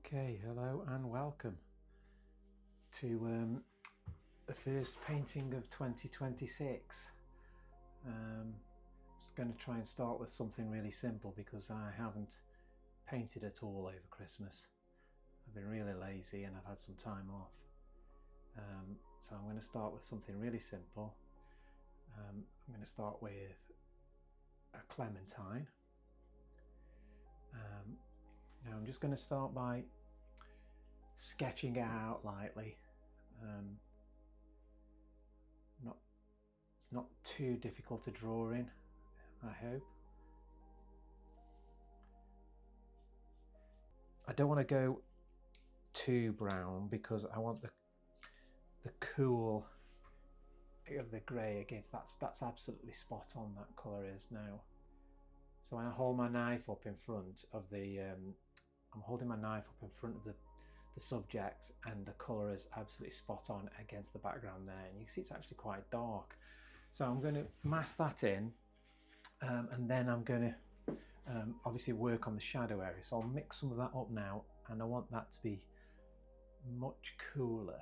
Okay, hello and welcome to the first painting of 2026. I'm just going to try and start with something really simple because I haven't painted at all over Christmas. I've been really lazy and I've had some time off. So I'm going to start with something really simple. I'm going to start with a clementine. Now I'm just going to start by sketching it out lightly. It's not too difficult to draw in, I hope. I don't want to go too brown because I want the cool of the grey against that's absolutely spot on, that colour is now. So when I hold my knife up in front of the I'm holding my knife up in front of the subject, and the colour is absolutely spot on against the background there, and you can see it's actually quite dark. So I'm going to mask that in, and then I'm going to obviously work on the shadow area. So I'll mix some of that up now, and I want that to be much cooler.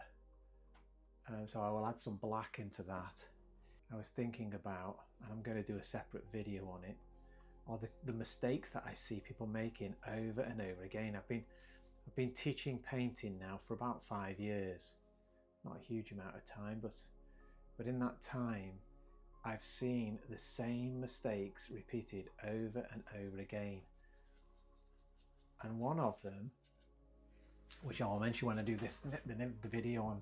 So I will add some black into that. I was thinking about, and I'm going to do a separate video on it, are the mistakes that I see people making over and over again. I've been teaching painting now for about 5 years, not a huge amount of time, but in that time I've seen the same mistakes repeated over and over again. And one of them, which I'll mention when I do the video on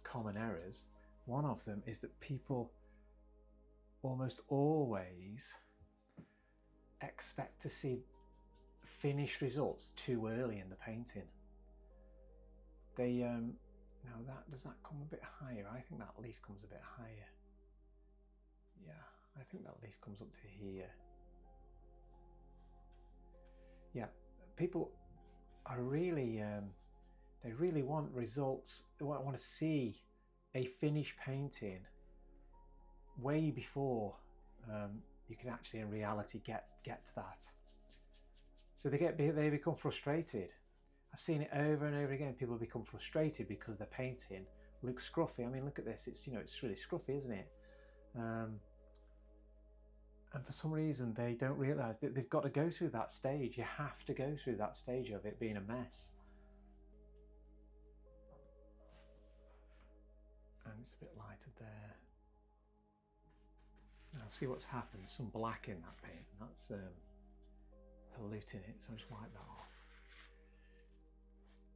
common errors, one of them is that people almost always expect to see finished results too early in the painting. They now does that come a bit higher? I think that leaf comes a bit higher. Yeah, I think that leaf comes up to here. Yeah, people are really they really want results. They want to see a finished painting way before you can actually in reality get to that. So they become frustrated. I've seen it over and over again. People become frustrated because their painting looks scruffy. I mean, look at this. It's it's really scruffy, isn't it? And for some reason they don't realise that they've got to go through that stage. You have to go through that stage of it being a mess. And it's a bit lighter there. Now see what's happened. Some black in that paint. That's polluting it, so I'll just wipe that off.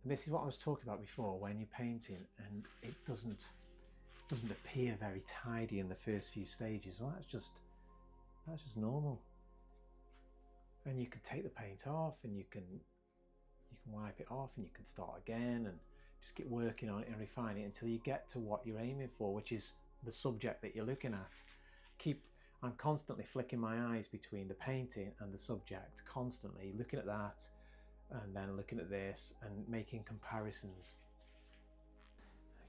And this is what I was talking about before, when you're painting and it doesn't appear very tidy in the first few stages. Well, that's just normal. And you can take the paint off, and you can wipe it off, and you can start again and just keep working on it and refine it until you get to what you're aiming for, which is the subject that you're looking at. I'm constantly flicking my eyes between the painting and the subject, constantly looking at that and then looking at this and making comparisons.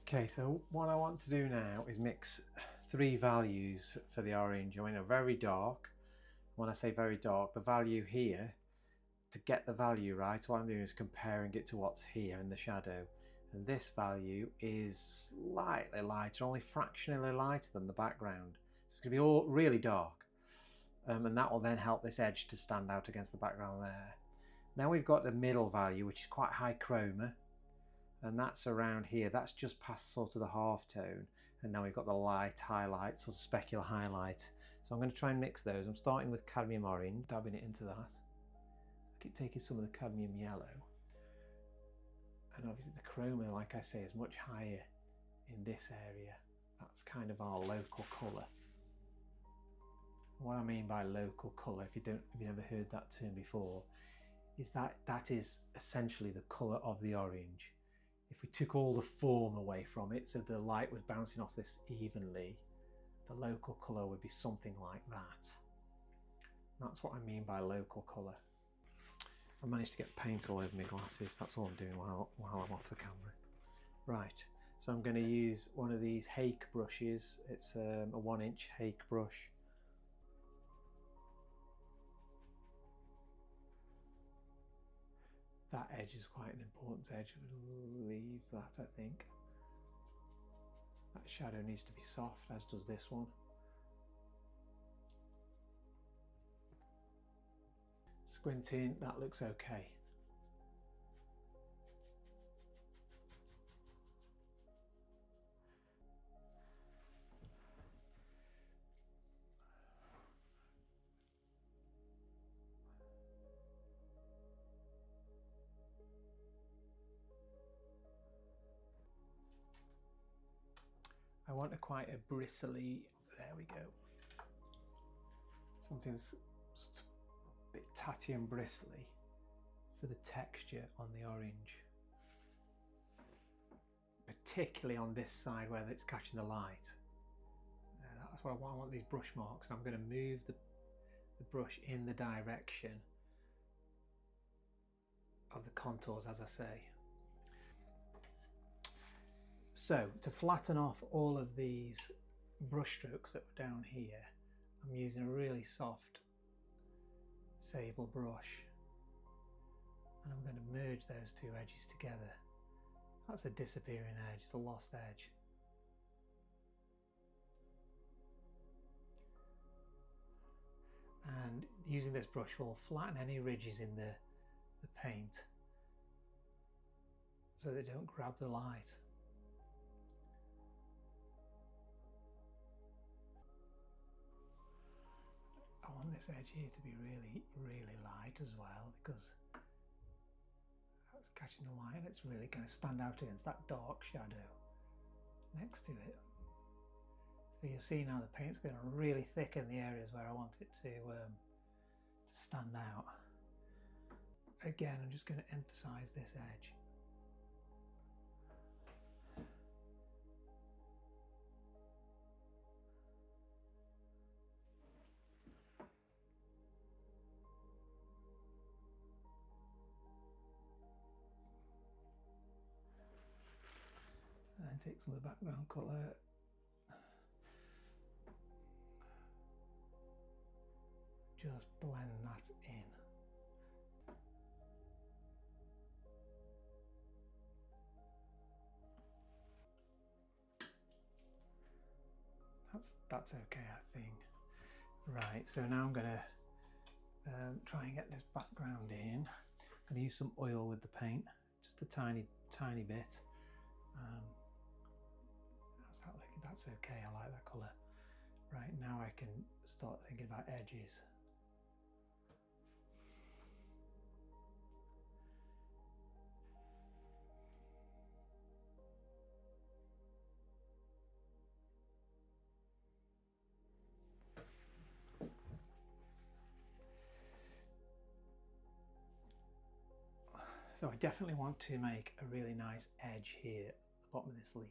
Okay, so what I want to do now is mix 3 values for the orange. I mean, a very dark. When I say very dark, the value here, to get the value right, what I'm doing is comparing it to what's here in the shadow. And this value is slightly lighter, only fractionally lighter than the background. So it's going to be all really dark. And that will then help this edge to stand out against the background there. Now we've got the middle value, which is quite high chroma. And that's around here. That's just past sort of the half tone. And now we've got the light highlight, sort of specular highlight. So I'm going to try and mix those. I'm starting with cadmium orange, dabbing it into that. I keep taking some of the cadmium yellow. And obviously the chroma, like I say, is much higher in this area. That's kind of our local colour. What I mean by local colour, if you've never heard that term before, is that is essentially the colour of the orange. If we took all the form away from it, so the light was bouncing off this evenly, the local colour would be something like that. That's what I mean by local colour. I managed to get paint all over my glasses. That's all I'm doing while I'm off the camera. Right, so I'm going to use one of these Hake brushes. It's a 1-inch Hake brush. That edge is quite an important edge. We'll leave that, I think. That shadow needs to be soft, as does this one. Squinting, that looks okay. I want quite a bristly, there we go. Something's a bit tatty and bristly for the texture on the orange. Particularly on this side where it's catching the light. That's what I want. I want these brush marks. I'm going to move the brush in the direction of the contours, as I say. So to flatten off all of these brush strokes that were down here, I'm using a really soft sable brush, and I'm going to merge those two edges together. That's a disappearing edge, it's a lost edge. And using this brush will flatten any ridges in the paint so they don't grab the light. I want this edge here to be really, really light as well, because that's catching the light and it's really going to stand out against that dark shadow next to it. So you'll see now the paint's going to really thicken the areas where I want it to stand out. Again, I'm just going to emphasize this edge. And then take some of the background colour. Just blend that in. That's okay, I think. Right, so now I'm going to try and get this background in. I'm going to use some oil with the paint, just a tiny bit. How's that looking? That's okay, I like that colour. Right, now I can start thinking about edges. So I definitely want to make a really nice edge here at the bottom of this leaf.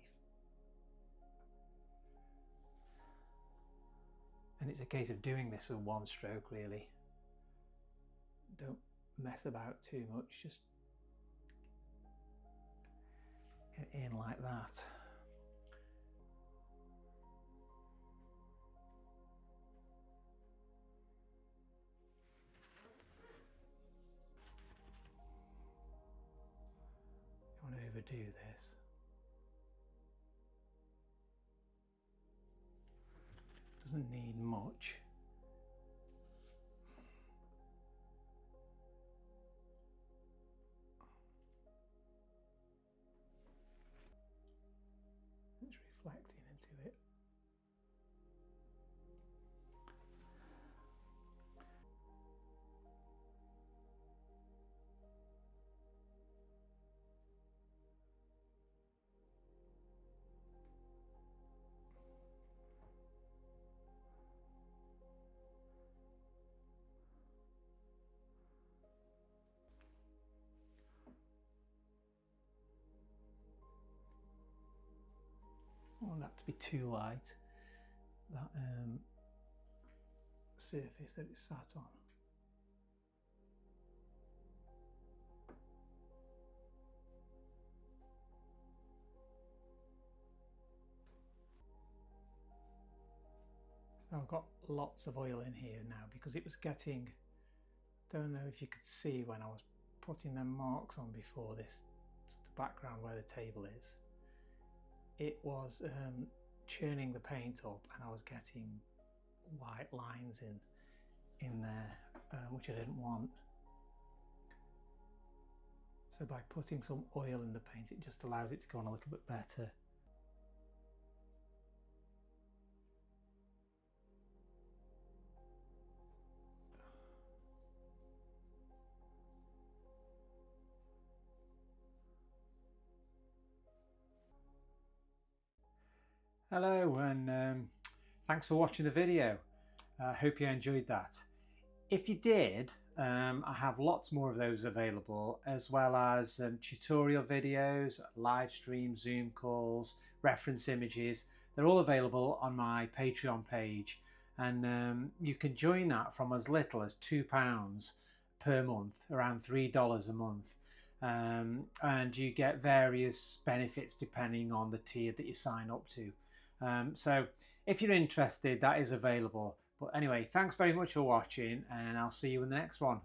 And it's a case of doing this with one stroke, really. Don't mess about too much, just get it in like that. Don't want to overdo this. Doesn't need much. It's reflecting into it. I don't want that to be too light, that surface that it's sat on. So I've got lots of oil in here now because it was getting, don't know if you could see when I was putting them marks on before this, the background where the table is, it was churning the paint up, and I was getting white lines in there, which I didn't want. So by putting some oil in the paint, it just allows it to go on a little bit better. Hello, and thanks for watching the video. I hope you enjoyed that. If you did, I have lots more of those available, as well as tutorial videos, live stream, Zoom calls, reference images. They're all available on my Patreon page, and you can join that from as little as £2 per month, around $3 a month. And you get various benefits depending on the tier that you sign up to. So if you're interested, that is available. But anyway, thanks very much for watching, and I'll see you in the next one.